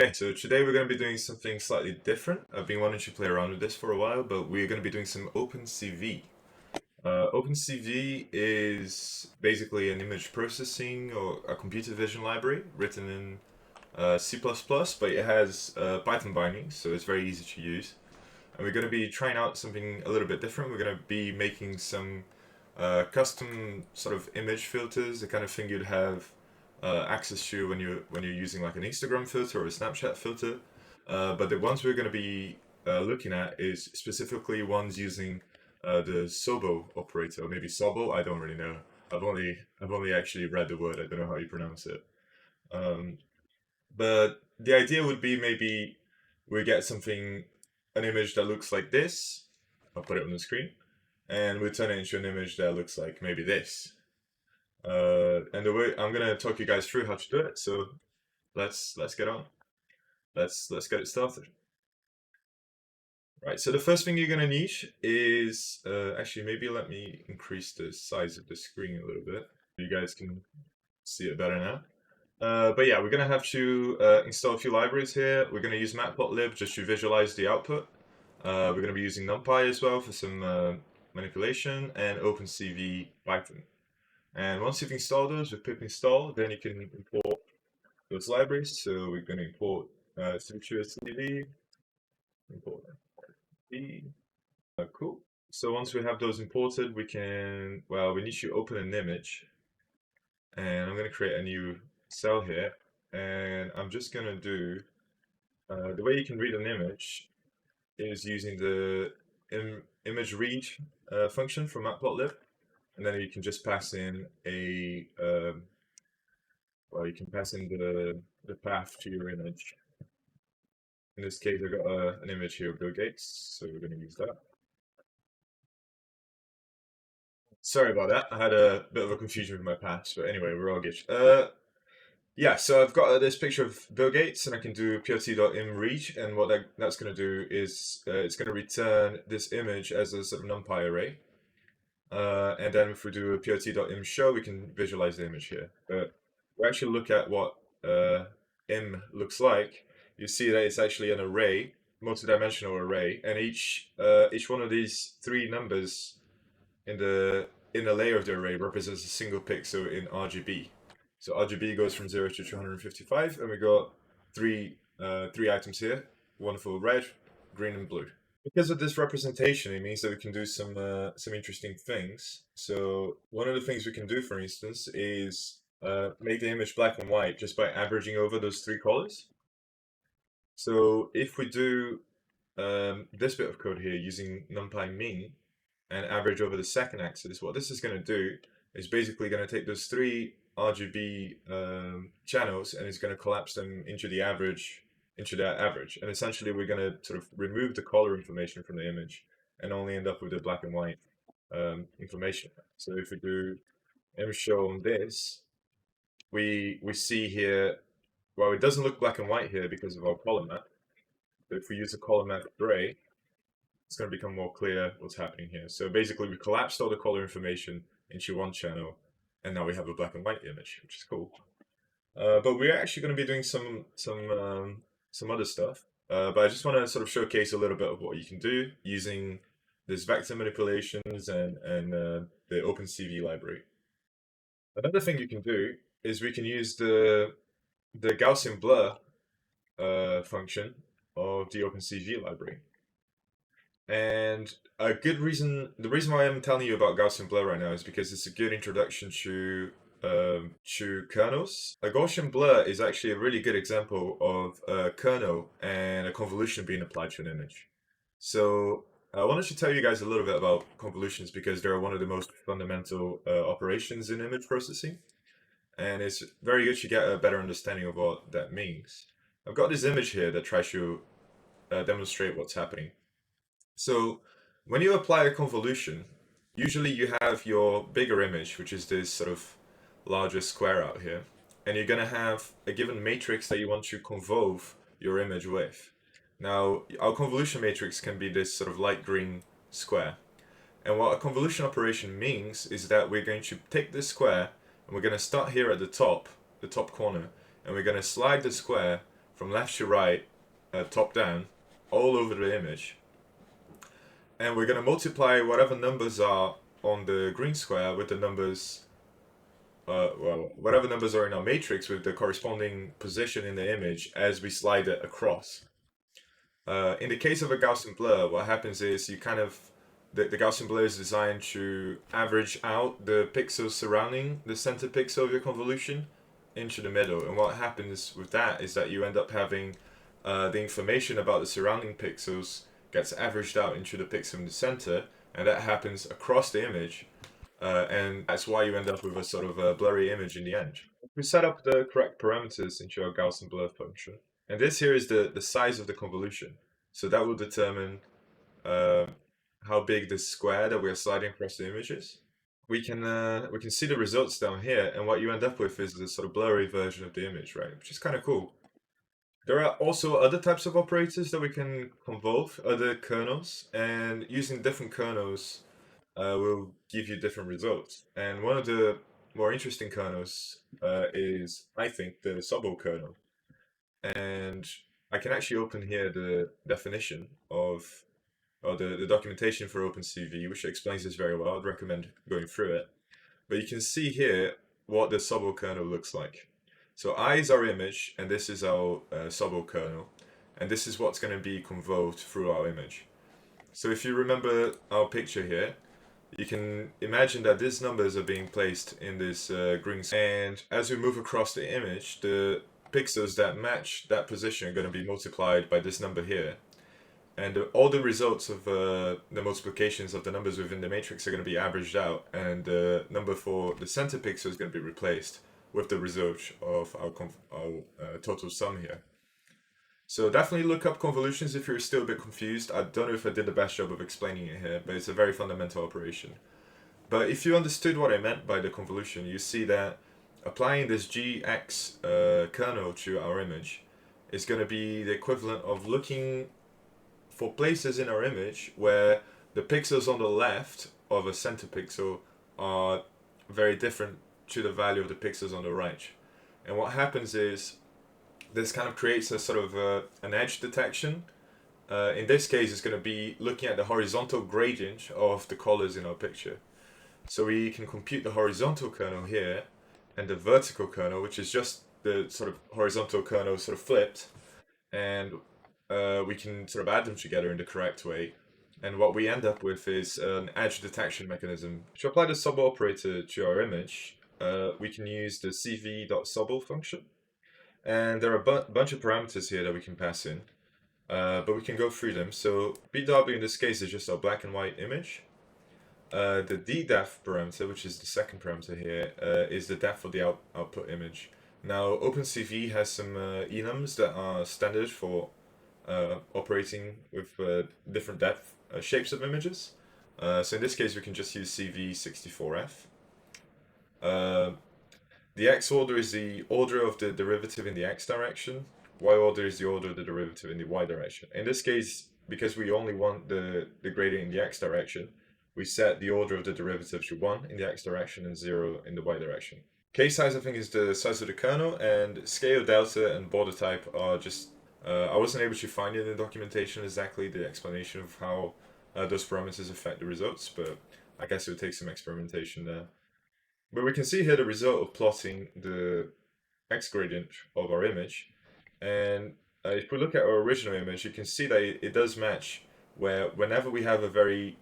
Okay, so today we're going to be doing something slightly different. I've been wanting to play around with this for a while, but we're going to be doing some OpenCV. OpenCV is basically an image processing or a computer vision library written in C++, but it has Python bindings, so it's very easy to use. And we're going to be trying out something a little bit different. We're going to be making some custom sort of image filters, the kind of thing you'd have access to when you're using like an Instagram filter or a Snapchat filter. But the ones we're going to be looking at is specifically ones using the Sobo operator, or maybe Sobo. I don't really know. I've only actually read the word. I don't know how you pronounce it. Um, but the idea would be maybe we get an image that looks like this. I'll put it on the screen, and we turn it into an image that looks like maybe this. And the way I'm gonna talk you guys through how to do it. So let's get on. Let's get it started. Right. So the first thing you're gonna need is actually maybe let me increase the size of the screen a little bit. You guys can see it better now. But yeah, we're gonna have to install a few libraries here. We're gonna use matplotlib just to visualize the output. We're gonna be using NumPy as well for some manipulation, and OpenCV Python. And once you've installed those with pip install, then you can import those libraries. So we're going to import CVSoble, import B. Cool. So once we have those imported, we need to open an image. And I'm going to create a new cell here. And I'm just going to do, the way you can read an image is using the image read function from matplotlib. And then you can just pass in you can pass in the path to your image. In this case, I've got an image here of Bill Gates, so we're going to use that. Sorry about that. I had a bit of a confusion with my paths, but anyway, we're all good. Yeah, so I've got this picture of Bill Gates, and I can do plt.imread, and what that's going to do is it's going to return this image as a sort of NumPy array. And then if we do a plt.imshow, we can visualize the image here. But we actually look at what im looks like. You see that it's actually an array, multi-dimensional array, and each one of these three numbers in the layer of the array represents a single pixel in RGB. So RGB goes from 0 to 255, and we got three items here: one for red, green, and blue. Because of this representation, it means that we can do some interesting things. So one of the things we can do, for instance, is make the image black and white just by averaging over those three colors. So if we do this bit of code here using NumPy min and average over the second axis, what this is going to do is basically going to take those three RGB channels and it's going to collapse them into that average. And essentially we're going to sort of remove the color information from the image and only end up with the black and white information. So if we do image show on this, we see here, well, it doesn't look black and white here because of our color map. But if we use a color map gray, it's going to become more clear what's happening here. So basically we collapsed all the color information into one channel, and now we have a black and white image, which is cool. But we're actually going to be doing some other stuff. But I just want to sort of showcase a little bit of what you can do using this vector manipulations and the OpenCV library. Another thing you can do is we can use the Gaussian blur function of the OpenCV library. And the reason why I'm telling you about Gaussian blur right now is because it's a good introduction to kernels. A Gaussian blur is actually a really good example of a kernel and a convolution being applied to an image. So I wanted to tell you guys a little bit about convolutions because they're one of the most fundamental operations in image processing. And it's very good to get a better understanding of what that means. I've got this image here that tries to demonstrate what's happening. So when you apply a convolution, usually you have your bigger image, which is this sort of larger square out here, and you're going to have a given matrix that you want to convolve your image with. Now, our convolution matrix can be this sort of light green square. And what a convolution operation means is that we're going to take this square, and we're going to start here at the top corner, and we're going to slide the square from left to right, top down, all over the image. And we're going to multiply whatever numbers are on the green square with the numbers, whatever numbers are in our matrix with the corresponding position in the image as we slide it across. In the case of a Gaussian blur, what happens is you kind of, the Gaussian blur is designed to average out the pixels surrounding the center pixel of your convolution into the middle. And what happens with that is that you end up having the information about the surrounding pixels gets averaged out into the pixel in the center, and that happens across the image. And that's why you end up with a sort of a blurry image in the end. We set up the correct parameters into our Gaussian blur function. And this here is the size of the convolution. So that will determine how big the square that we're sliding across the image is. We can see the results down here, and what you end up with is this sort of blurry version of the image, right? Which is kind of cool. There are also other types of operators that we can convolve, other kernels, and using different kernels will give you different results. And one of the more interesting kernels is, I think, the Soble kernel. And I can actually open here the definition of, or the documentation for OpenCV, which explains this very well. I'd recommend going through it. But you can see here what the Soble kernel looks like. So I is our image, and this is our Soble kernel. And this is what's going to be convolved through our image. So if you remember our picture here, you can imagine that these numbers are being placed in this green. And as we move across the image, the pixels that match that position are going to be multiplied by this number here. And all the results of the multiplications of the numbers within the matrix are going to be averaged out, and the number for the center pixel is going to be replaced with the result of our total sum here. So definitely look up convolutions if you're still a bit confused. I don't know if I did the best job of explaining it here, but it's a very fundamental operation. But if you understood what I meant by the convolution, you see that applying this GX kernel to our image is going to be the equivalent of looking for places in our image where the pixels on the left of a center pixel are very different to the value of the pixels on the right. And what happens is this kind of creates a sort of an edge detection. In this case, it's going to be looking at the horizontal gradient of the colors in our picture. So we can compute the horizontal kernel here and the vertical kernel, which is just the sort of horizontal kernel sort of flipped, and we can sort of add them together in the correct way. And what we end up with is an edge detection mechanism. To apply the Soble operator to our image, we can use the cv.soble function. And there are a bunch of parameters here that we can pass in, but we can go through them. So BW in this case is just our black and white image. The ddef parameter, which is the second parameter here, is the depth of the output image. Now OpenCV has some enums that are standard for operating with different depth shapes of images. So in this case we can just use CV64F. The x order is the order of the derivative in the x direction. Y order is the order of the derivative in the y direction. In this case, because we only want the gradient in the x direction, we set the order of the derivative to 1 in the x direction and 0 in the y direction. Case size, I think, is the size of the kernel, and scale, delta, and border type are just... I wasn't able to find in the documentation exactly the explanation of how those parameters affect the results, but I guess it would take some experimentation there. But we can see here the result of plotting the x gradient of our image. And if we look at our original image, you can see that it does match, where whenever we have a very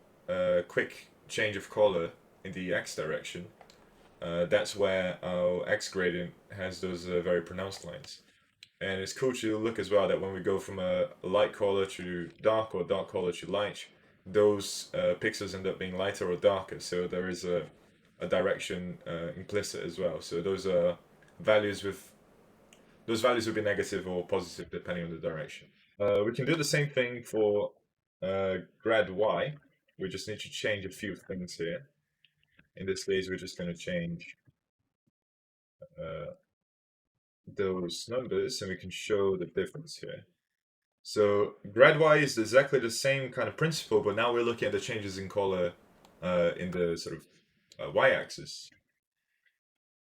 quick change of color in the x direction, that's where our x gradient has those very pronounced lines. And it's cool to look as well that when we go from a light color to dark or dark color to light, those pixels end up being lighter or darker. So there is a direction implicit as well. So those are values with will be negative or positive depending on the direction. We can do the same thing for grad y. We just need to change a few things here. In this case, we're just going to change those numbers, and we can show the difference here. So grad y is exactly the same kind of principle, but now we're looking at the changes in color in the sort of y-axis,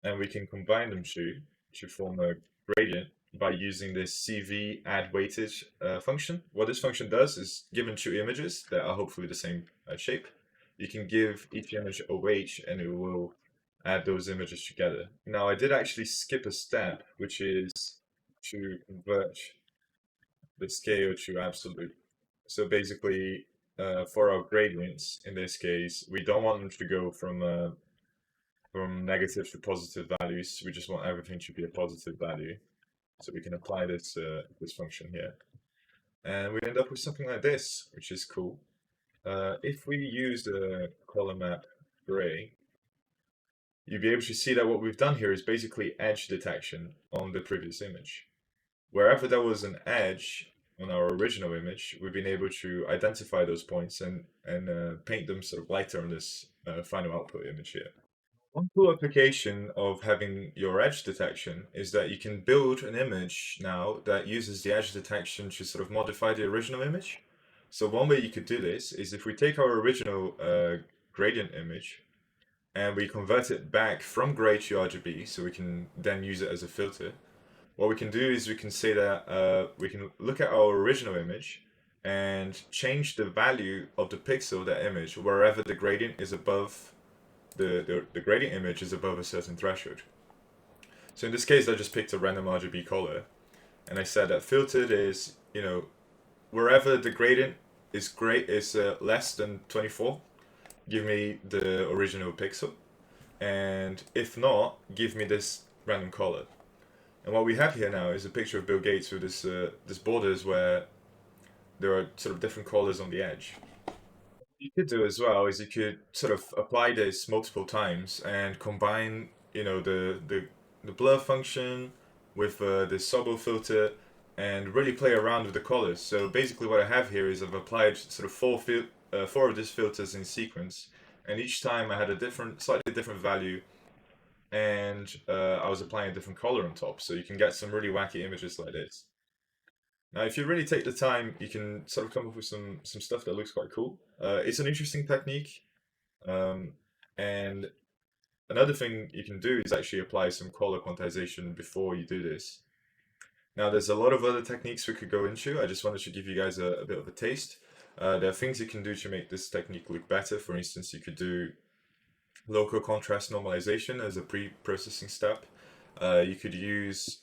and we can combine them to form a gradient by using this CV add weightage function. What this function does is, given two images that are hopefully the same shape, you can give each image a weight and it will add those images together. Now I did actually skip a step, which is to convert the scale to absolute. So basically, for our gradients, in this case, we don't want them to go from negative to positive values. We just want everything to be a positive value. So we can apply this function here. And we end up with something like this, which is cool. If we use the color map gray, you'll be able to see that what we've done here is basically edge detection on the previous image. Wherever there was an edge on our original image, we've been able to identify those points and paint them sort of lighter on this final output image here. One cool application of having your edge detection is that you can build an image now that uses the edge detection to sort of modify the original image. So one way you could do this is if we take our original gradient image and we convert it back from gray to RGB, so we can then use it as a filter. What we can do is we can say that we can look at our original image and change the value of the pixel of that image wherever the gradient is above the gradient image is above a certain threshold. So in this case, I just picked a random RGB color, and I said that filtered is, wherever the gradient is less than 24, give me the original pixel, and if not, give me this random color. And what we have here now is a picture of Bill Gates with this borders where there are sort of different colors on the edge. You could do as well is you could sort of apply this multiple times and combine, the blur function with the Soble filter and really play around with the colors. So basically what I have here is I've applied sort of four of these filters in sequence, and each time I had a slightly different value, and I was applying a different color on top. So you can get some really wacky images like this. Now, if you really take the time, you can sort of come up with some stuff that looks quite cool. It's an interesting technique, and another thing you can do is actually apply some color quantization before you do this. Now, there's a lot of other techniques we could go into. I just wanted to give you guys a bit of a taste. There are things you can do to make this technique look better. For instance, you could do local contrast normalization as a pre-processing step. You could use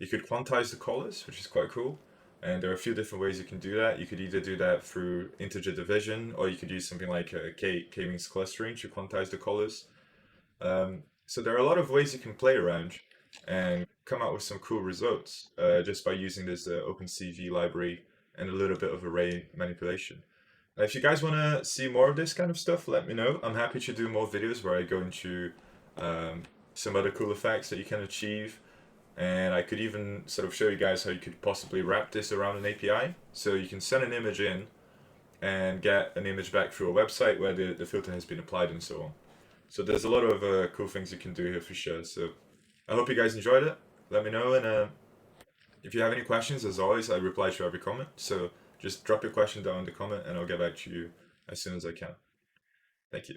you could quantize the colors, which is quite cool. And there are a few different ways you can do that. You could either do that through integer division, or you could use something like k-means clustering to quantize the colors. So there are a lot of ways you can play around and come out with some cool results just by using this OpenCV library and a little bit of array manipulation. Now, if you guys want to see more of this kind of stuff, let me know. I'm happy to do more videos where I go into some other cool effects that you can achieve. And I could even sort of show you guys how you could possibly wrap this around an API. So you can send an image in and get an image back through a website where the filter has been applied and so on. So there's a lot of cool things you can do here for sure. So I hope you guys enjoyed it. Let me know, and if you have any questions, as always, I reply to every comment. So just drop your question down in the comment and I'll get back to you as soon as I can. Thank you.